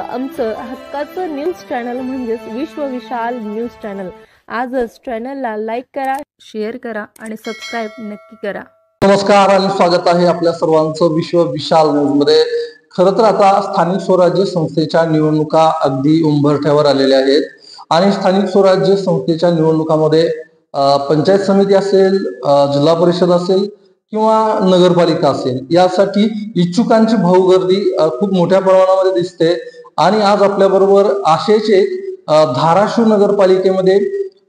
आमचं हक्काचं news channel म्हणजेच विश्व विशाल न्यूज चॅनल। आजच चॅनलला लाईक करा, शेअर करा आणि सबस्क्राइब नक्की करा। नमस्कार आणि स्वागत आहे आपल्या सर्वांचं विश्व विशाल न्यूज मध्ये। खरं तर आता स्थानिक स्वराज्य संस्थेच्या निवडणुका अगदी उंबरठ्यावर आलेल्या आहेत आणि स्थानिक स्वराज्य संस्थेच्या निवडणुकामध्ये पंचायत समिती असेल, जिल्हा परिषद असेल किंवा नगरपालिका असेल, यासाठी इच्छुकांची भाऊगर्दी खूप मोठ्या प्रमाणामध्ये दिसते। आणि आज आपल्या बरोबर असेच धाराशिव नगरपालिकेमध्ये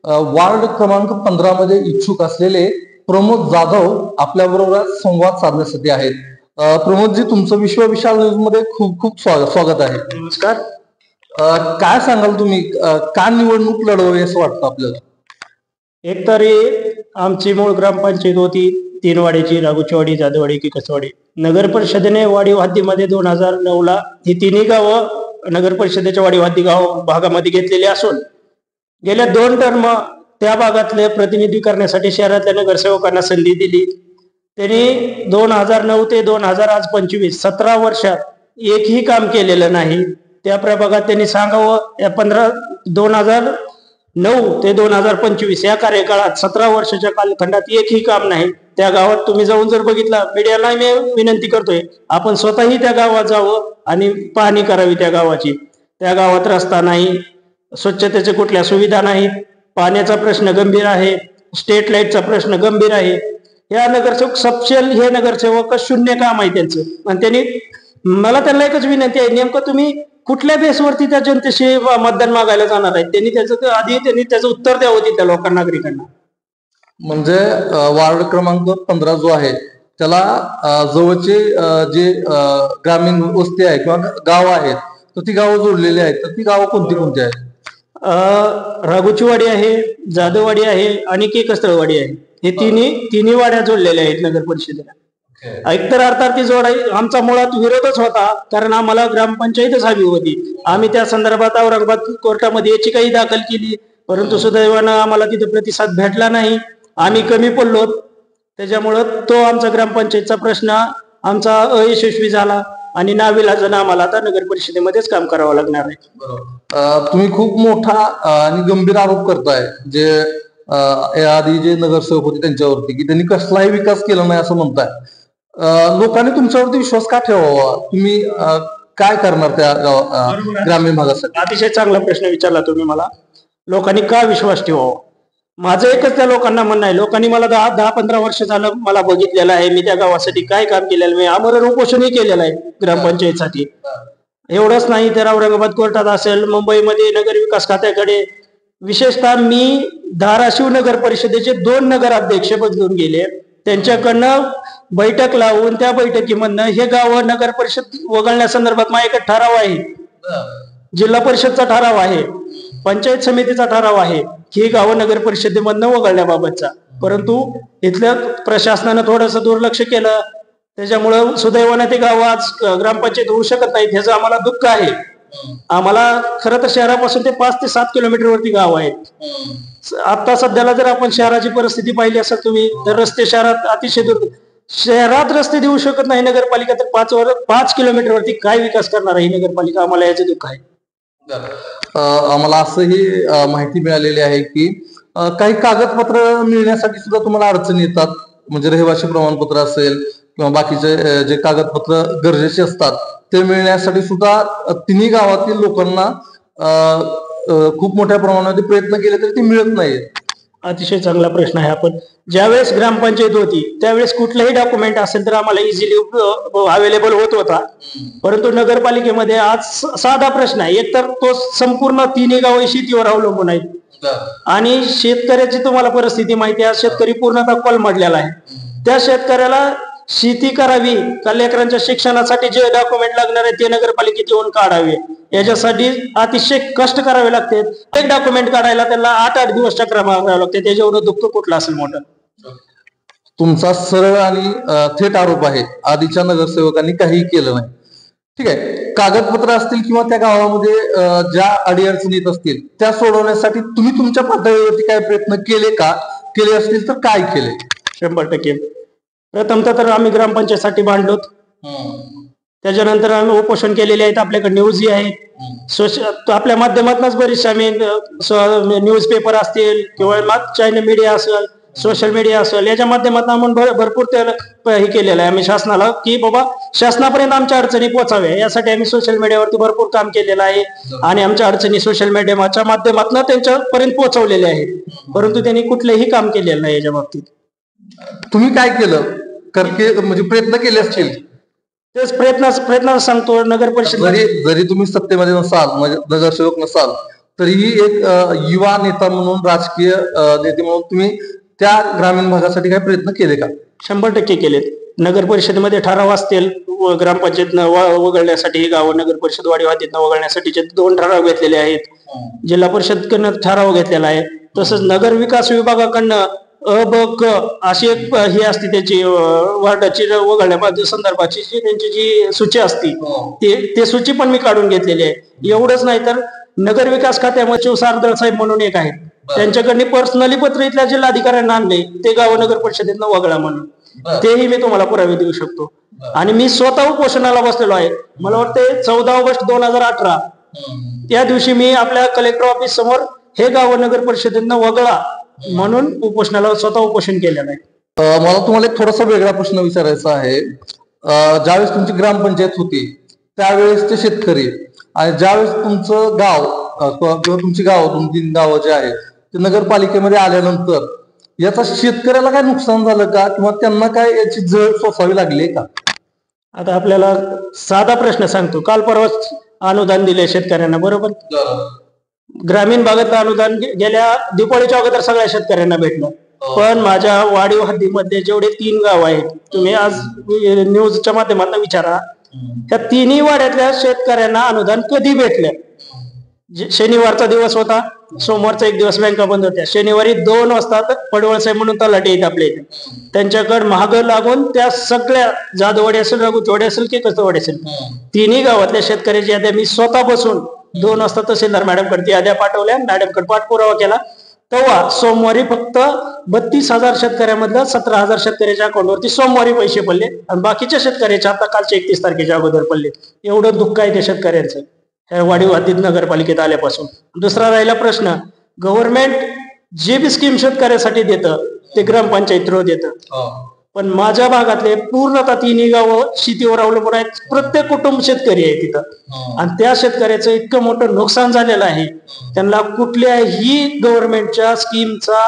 वार्ड क्रमांक 15 मध्ये इच्छुक असलेले प्रमोद जाधव आपल्या बरोबर संवाद साधण्यासाठी आहेत। प्रमोदजी, तुमचं विश्व विशाल न्यूज मध्ये खूप खूप स्वागत आहे। नमस्कार। काय सांगाल तुम्ही, का निवडणूक लढवावी असं वाटतं आपल्याला? एक तरी आमची मूळ ग्रामपंचायत होती तीनवाडीची, राघुचीवाडी, जाधववाडी, किकसवाडी। नगर परिषदेने वाडी हद्दीमध्ये 2009 ला ही तिन्ही गावं नगर परिषदेच्या वाडी हद्दी गाव भागामध्ये घेतलेली असून गेल्या 2 टर्म त्या भागातले प्रतिनिधी करण्यासाठी शहरातल्या नगरसेवकांना संधी दिली। त्यांनी 2009 ते 2025 17 वर्षात एकही काम केलेलं नाही। त्या प्रभागात त्यांनी सांगावं, या 2009 ते 2025 या कार्यकाळात 17 वर्षाच्या कालखंडात एकही काम नाही। त्या गावात तुम्ही जाऊन जर बघितलं, मीडियाला मी विनंती करतोय, आपण स्वतःही त्या गावात जावं आणि पाहणी करावी त्या गावाची। त्या गावात रस्ता नाही, स्वच्छतेच्या कुठल्या सुविधा नाहीत, पाण्याचा प्रश्न गंभीर आहे, स्ट्रीट लाईटचा प्रश्न गंभीर आहे। या नगरसेवक सपशेल हे नगरसेवक शून्य काम आहे त्यांचं। आणि त्यांनी त्यांना एकच विनंती आहे, नेमकं तुम्ही कुठल्या बेसवरती त्या जनतेशी मतदान मागायला जाणार आहेत? त्यांनी त्याचं उत्तर द्यावं त्या लोकांना, नागरिकांना। म्हणजे वार्ड क्रमांक 15 जो आहे त्याला जवळचे जे ग्रामीण वस्ती आहे किंवा गाव आहेत, तर ती गावं जोडलेली आहेत, तर ती गावं कोणती कोणती आहेत? राघुचीवाडी आहे, जाधववाडी आहे आणि केकसवाडी आहे। हे तिन्ही वाड्या जोडलेल्या आहेत नगर परिषदेला। एकतर अर्थार्थी जोड आहे। आमचा मुळात विरोधच होता, कारण आम्हाला ग्रामपंचायतच हवी होती। आम्ही त्या संदर्भात औरंगाबाद कोर्टामध्ये याचिकाही दाखल केली, परंतु सुदैवानं आम्हाला तिथे प्रतिसाद भेटला नाही, आम्ही कमी पडलो। त्याच्यामुळं तो आमचा ग्रामपंचायतचा प्रश्न आमचा अयशस्वी झाला आणि नाविलाजानं आम्हाला आता नगर परिषदेमध्येच काम करावं लागणार आहे। तुम्ही खूप मोठा आणि गंभीर आरोप करताय जे आधी जे नगरसेवक होते त्यांच्यावरती, की त्यांनी कसलाही विकास केला नाही असं म्हणताय। लोकांनी तुमच्यावरती विश्वास का ठेवावा? तुम्ही काय करणार त्या ग्रामीण भागासाठी? अतिशय चांगला प्रश्न विचारला तुम्ही मला। लोकांनी का विश्वास ठेवावा? माझं एकच त्या लोकांना म्हणणं आहे, लोकांनी मला 10-15 वर्ष झालं मला बघितलेलं आहे, मी त्या गावासाठी काय काम केलेलं, मी आमरण उपोषणही केलेलं आहे ग्रामपंचायतीसाठी। एवढंच नाही तर औरंगाबाद कोर्टात असेल, मुंबईमध्ये नगर विकास खात्याकडे, विशेषतः मी धाराशिव नगर परिषदेचे 2 नगराध्यक्ष बदलून गेले, त्यांच्याकडनं बैठक लावून त्या बैठकीमधनं हे गाव नगर परिषद वगळण्यासंदर्भात माझ्याकडे ठराव आहे, जिल्हा परिषदचा ठराव आहे, पंचायत समितीचा ठराव आहे, ही गावं नगर परिषदेमधनं वगळण्याबाबतचा। परंतु इथल्या प्रशासनानं थोडंसं दुर्लक्ष केलं, त्याच्यामुळं सुदैवानं ते गाव आज ग्रामपंचायत होऊ शकत नाही, ह्याचं आम्हाला दुःख आहे। आम्हाला खरं तर शहरापासून ते 5 ते 7 किलोमीटरवरती गाव आहेत। आता सध्याला जर आपण शहराची परिस्थिती पाहिली असेल तुम्ही, तर रस्ते शहरात अतिशय शहरात रस्ते देऊ शकत नाही नगरपालिका, तर 5 किलोमीटरवरती काय विकास करणार आहे नगरपालिका? आम्हाला याचं दुःख आहे। आम्हाला असंही माहिती मिळालेली आहे की काही कागदपत्र मिळण्यासाठी सुद्धा तुम्हाला अडचणी येतात, म्हणजे रहिवासी प्रमाणपत्र असेल किंवा बाकीचे जे कागदपत्र गरजेचे असतात ते मिळण्यासाठी सुद्धा तिन्ही गावातील लोकांना खूप मोठ्या प्रमाणामध्ये प्रयत्न केले तरी ते मिळत नाहीत। अतिशय चांगला प्रश्न आहे। आपण ज्यावेळेस ग्रामपंचायत होती त्यावेळेस कुठलंही डॉक्युमेंट असेल तर आम्हाला इझिली अवेलेबल होत होता, परंतु नगरपालिकेमध्ये आज साधा प्रश्न आहे, एकतर तो संपूर्ण तिन्ही गाव शेतीवर अवलंबून आहेत आणि शेतकऱ्याची तुम्हाला परिस्थिती माहिती आहे, शेतकरी पूर्णतः कोलमडलेला आहे। त्या शेतकऱ्याला शेती करावी का लेकरांच्या शिक्षणासाठी जे डॉक्युमेंट लागणार आहे ते नगरपालिकेत येऊन काढावे, याच्यासाठी अतिशय कष्ट करावे लागते। एक डॉक्युमेंट काढायला त्यांना 8-8 दिवस चक्र मारावे लागते, त्याच्यावर दुःख कुठलं असेल मोठं? तुमचा सरळ आणि थेट आरोप आहे आधीच्या नगरसेवकांनी काही केलं नाही। ठीक आहे, कागदपत्र असतील किंवा त्या गावामध्ये ज्या अडीअडचणी येत असतील त्या सोडवण्यासाठी तुम्ही तुमच्या पातळीवरती काय प्रयत्न केले का? केले असतील तर काय केले? 100%। प्रथमतः तर आम्ही ग्रामपंचायतीसाठी भांडलोत, त्याच्यानंतर आम्ही उपोषण केलेले आहेत, आपल्याकडे न्यूजही आहे। आपल्या माध्यमातूनच बरीचशी आम्ही न्यूजपेपर असतील किंवा चायना मीडिया असेल, सोशल मीडिया असेल, याच्या माध्यमातून आपण भरपूर हे केलेलं आहे आम्ही शासनाला, की बाबा शासनापर्यंत आमच्या अडचणी पोहोचाव्या यासाठी आम्ही सोशल मीडियावरती भरपूर काम केलेलं आहे आणि आमच्या अडचणी सोशल मीडियाच्या माध्यमातून त्यांच्यापर्यंत पोहोचवलेल्या आहेत, परंतु त्यांनी कुठलंही काम केलेलं नाही याच्या बाबतीत. तुम्ही काय केलं म्हणजे प्रयत्न केले असतील? तेच प्रयत्न सांगतो. नगर परिषद जरी तुम्ही सत्तेमध्ये नसाल, म्हणजे नगरसेवक नसाल, तरीही एक युवा नेता म्हणून, राजकीय नेते म्हणून तुम्ही त्या ग्रामीण भागासाठी काय प्रयत्न केले का? 100% केलेत. नगर परिषदेमध्ये ठराव असतील, ग्रामपंचायतनं वगळण्यासाठी गाव, नगर परिषद वाडी हद्दीतनं वगळण्यासाठीचे 2 ठराव घेतलेले आहेत. जिल्हा परिषदकडनं ठराव घेतलेला आहे. तसंच नगर विकास विभागाकडनं अ ब क अशी एक ही असते त्याची वार्डाची वगळण्या संदर्भाची त्यांची जी सूची असती ते सूची पण मी काढून घेतलेली आहे. एवढंच नाही तर नगर विकास खात्यामध्ये शिवसारदळ साहेब म्हणून एक आहेत, त्यांच्याकडे पर्सनली पत्र इथल्या जिल्हाधिकाऱ्यांना आणले, ते गाव नगर परिषदेतनं वगळा म्हणून, तेही मी तुम्हाला पुरावे देऊ शकतो. आणि मी स्वतः उपोषणाला बसलेलो आहे. मला वाटते 14 ऑगस्ट 2018 त्या दिवशी मी आपल्या कलेक्टर ऑफिस समोर हे गाव नगर परिषदेतनं वगळा म्हणून स्वतः उपोषण केलेलं आहे. मला तुम्हाला एक थोडासा वेगळा प्रश्न विचारायचा आहे. ज्यावेळेस तुमची ग्रामपंचायत होती त्यावेळेस ते शेतकरी आणि ज्यावेळेस तुमचं गाव किंवा तुमची गाव 2-3 गावं जे आहे ते नगरपालिकेमध्ये आल्यानंतर याचा शेतकऱ्याला काय नुकसान झालं का, किंवा त्यांना काय याची झळ सोसावी लागली का? आता आपल्याला साधा प्रश्न सांगतो. काल परवाच अनुदान दिले शेतकऱ्यांना, बरोबर? ग्रामीण भागातलं अनुदान गेल्या दिवाळीच्या अगोदर सगळ्या शेतकऱ्यांना भेटलं. पण माझ्या वाडीव हद्दीमध्ये जेवढे 3 गाव आहेत, तुम्ही आज न्यूजच्या माध्यमातून विचारा, त्या 3ही वाड्यातल्या शेतकऱ्यांना अनुदान कधी भेटलं? शनिवारचा दिवस होता, सोमवारचा 1 दिवस बँका बंद होत्या, शनिवारी 2 वाजता पडवळ साहेब म्हणून तलाठी आहेत आपल्या इथे, त्यांच्याकडे महाग लागून त्या सगळ्या जाधववाडी असेल, रघुचवाडी असेल की कसवाडी असेल, 3ही गावातल्या शेतकऱ्याची याद्या मी स्वतः बसून 2 वाजता तहसीलदार मॅडमकडे याद्या पाठवल्या, मॅडमकडे पाठपुरावा केला. तेव्हा सोमवारी फक्त 32,000 शेतकऱ्यामधलं 17,000 शेतकऱ्याच्या अकाउंटवरती सोमवारी पैसे पडले आणि बाकीच्या शेतकऱ्याच्या आता कालच्या 31 तारखेच्या अगोदर पडले. एवढं दुःख आहे त्या शेतकऱ्यांचं ह्या वाडीव हद्दीत नगरपालिकेत आल्यापासून. दुसरा राहिला प्रश्न, गव्हर्नमेंट जे बी स्कीम शेतकऱ्यासाठी देतं ते ग्रामपंचायत थ्रू देतं, पण माझ्या भागातले पूर्णतः 3ही गावं शेतीवर अवलंबून आहेत. प्रत्येक कुटुंब शेतकरी आहे तिथं आणि त्या शेतकऱ्याचं इतकं मोठं नुकसान झालेलं आहे, त्यांना कुठल्याही गव्हर्नमेंटच्या स्कीमचा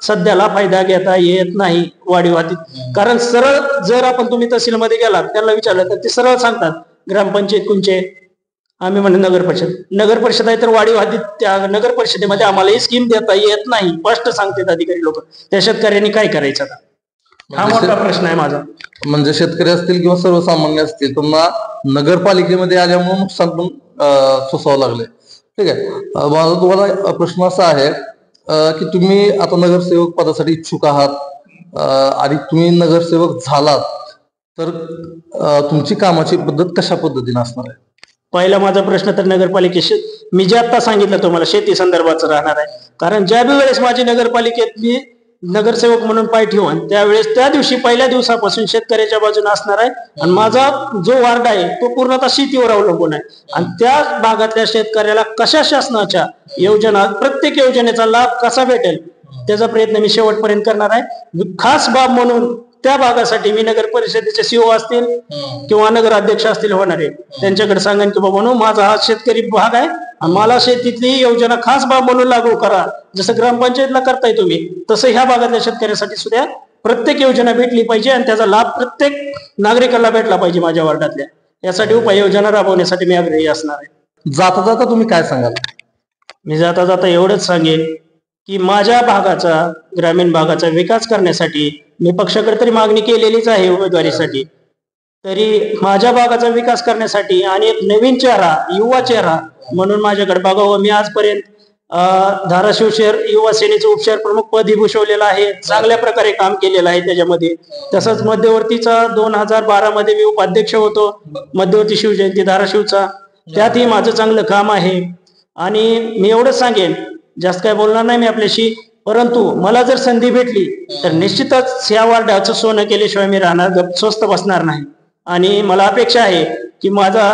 सध्याला फायदा घेता येत नाही वाडीव हद्दीत. कारण सरळ जर आपण तुम्ही तहसीलमध्ये गेलात त्यांना विचारलं तर ते सरळ सांगतात ग्रामपंचायत कोणचे, आम्ही म्हणतो नगर परिषद आहे, तर वाडीव हद्दीत त्या नगर परिषदेमध्ये आम्हाला ही स्कीम देता येत नाही, स्पष्ट सांगतात अधिकारी लोक. त्या शेतकऱ्यांनी काय करायचं आता? हा मोठा प्रश्न आहे माझा. म्हणजे शेतकरी असतील किंवा सर्वसामान्य असतील, त्यांना नगरपालिकेमध्ये आल्यामुळे नुकसान पण सोसावं लागले. ठीक आहे. माझा तुम्हाला प्रश्न असा आहे की तुम्ही आता नगरसेवक पदासाठी इच्छुक आहात आणि तुम्ही नगरसेवक झालात तर तुमची कामाची पद्धत कशा पद्धतीने असणार आहे? पहिला माझा प्रश्न तर नगरपालिकेशी, मी जे आता सांगितलं तुम्हाला शेती संदर्भाचं राहणार आहे. कारण ज्या वेळेस माझी नगरपालिकेत मी नगरसेवक म्हणून पाय ठेवून त्यावेळेस त्या दिवशी पहिल्या दिवसापासून शेतकऱ्याच्या बाजूने असणार आहे आणि माझा जो वार्ड आहे तो पूर्णतः शेतीवर अवलंबून आहे आणि त्या भागातल्या शेतकऱ्याला कशा शासनाच्या योजना, प्रत्येक योजनेचा लाभ कसा भेटेल त्याचा प्रयत्न मी शेवटपर्यंत करणार आहे. खास बाब म्हणून त्या भागासाठी मी नगर परिषदेचे सीओ असतील किंवा नगराध्यक्ष असतील होणारे त्यांच्याकडे सांगेन की बाबा माझा हा शेतकरी भाग आहे, मला शेतीतली योजना खास बाब म्हणून लागू करा. जसं ग्रामपंचायतला करताय तुम्ही, तसं ह्या भागातल्या शेतकऱ्यासाठी सुद्धा प्रत्येक योजना भेटली पाहिजे आणि त्याचा लाभ प्रत्येक नागरिकाला भेटला पाहिजे माझ्या वार्डातल्या. यासाठी उपाययोजना राबवण्यासाठी मी आग्रही असणार आहे. जाता जाता तुम्ही काय सांगाल? मी जाता जाता एवढंच सांगेन की माझ्या भागाचा, ग्रामीण भागाचा विकास करण्यासाठी मी पक्षाकडे तरी मागणी केलेलीच आहे उमेदवारीसाठी, तरी माझ्या भागाचा विकास करण्यासाठी आणि एक नवीन चेहरा, युवा चेहरा म्हणून माझ्याकडे बघावं. मी आजपर्यंत धाराशिव शहर युवा सेनेचे उपशहर प्रमुख पदी भूषवलेलं आहे, चांगल्या प्रकारे काम केलेलं आहे त्याच्यामध्ये. तसंच मध्यवर्तीचा 2012 मध्ये मी उपाध्यक्ष होतो, मध्यवर्ती शिवजयंती धाराशिवचा, त्यातही माझं चांगलं काम आहे. आणि मी एवढंच सांगेन, जास्त काय बोलणार नाही मी आपल्याशी, परंतु मला जर संधी भेटली तर निश्चितच या वार्डाचं सोनं केल्याशिवाय मी राहणार, स्वस्त बसणार नाही. आणि मला अपेक्षा आहे की माझा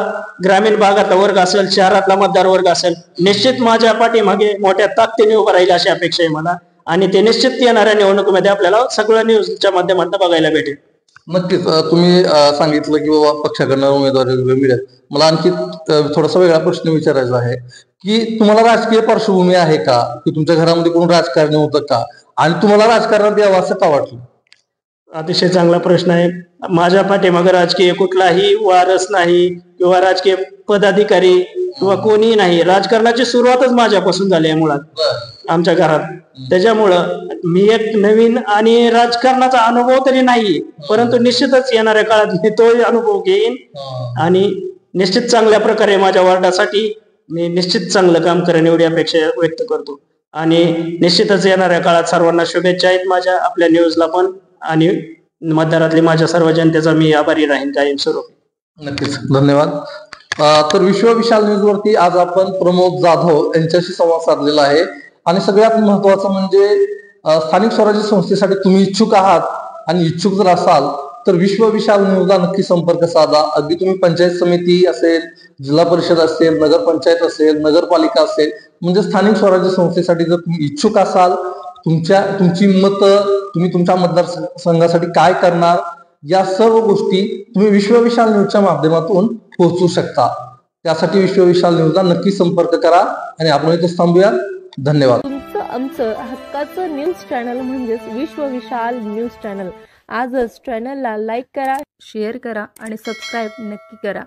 ग्रामीण भागातला वर्ग असेल, शहरातला मतदार वर्ग असेल, निश्चित माझ्या पाठीमागे मोठ्या ताकदीने उभं राहील अशी अपेक्षा आहे मला. आणि ते निश्चित येणाऱ्या निवडणुकीमध्ये आपल्याला सगळं न्यूजच्या माध्यमातून बघायला भेटेल. नक्कीच. तुम्ही सांगितलं की बाबा पक्षाकडनं उमेदवारी मिळेल. मला आणखी थोडासा वेगळा प्रश्न विचारायचा आहे की तुम्हाला राजकीय पार्श्वभूमी आहे का, की तुमच्या घरामध्ये कोण राजकारणी होतं का, आणि तुम्हाला राजकारणात यावं असं का वाटलं? अतिशय चांगला प्रश्न आहे. माझ्या पाठीमागे राजकीय कुठलाही वारस नाही किंवा राजकीय पदाधिकारी किंवा कोणीही नाही. राजकारणाची सुरुवातच माझ्यापासून झाली आहे मुळात आमच्या घरात. त्याच्यामुळं मी एक नवीन आणि राजकारणाचा अनुभव तरी नाही, परंतु निश्चितच येणाऱ्या काळात मी तो अनुभव घेईन आणि निश्चित चांगल्या प्रकारे माझ्या वार्डासाठी मी निश्चित चांगलं काम करेन एवढी अपेक्षा व्यक्त करतो. आणि निश्चितच येणाऱ्या काळात सर्वांना शुभेच्छा आहेत माझ्या, आपल्या न्यूजला पण, आणि मतदारातली माझ्या सर्व जनतेचा मी आभारी राहीन कायमस्वरूपी. नक्कीच, धन्यवाद. तर विश्व विशाल न्यूज वरती आज आपण प्रमोद जाधव यांच्याशी संवाद साधलेला आहे. आणि सगळ्यात महत्वाचं म्हणजे स्थानिक स्वराज्य संस्थेसाठी तुम्ही इच्छुक आहात आणि इच्छुक जर असाल तर विश्व विशाल न्यूजला नक्की संपर्क साधा. अगदी तुम्ही पंचायत समिती असेल, जिल्हा परिषद असेल, नगरपंचायत असेल, नगरपालिका असेल, म्हणजे स्थानिक स्वराज्य संस्थेसाठी जर तुम्ही इच्छुक असाल, तुमची मतं तुम्ही तुमच्या मतदारसंघासाठी काय करणार, या सर्व गोष्टी तुम्ही विश्व विशाल न्यूजच्या माध्यमातून पोहोचू शकता. त्यासाठी विश्व विशाल न्यूजला नक्की संपर्क करा. आणि आपण इथे थांबूया. धन्यवाद. तुमचं आमचं हक्काचं न्यूज चॅनल म्हणजेच विश्व विशाल न्यूज चॅनल. आजच चॅनलला लाईक करा, शेअर करा आणि सबस्क्राईब नक्की करा.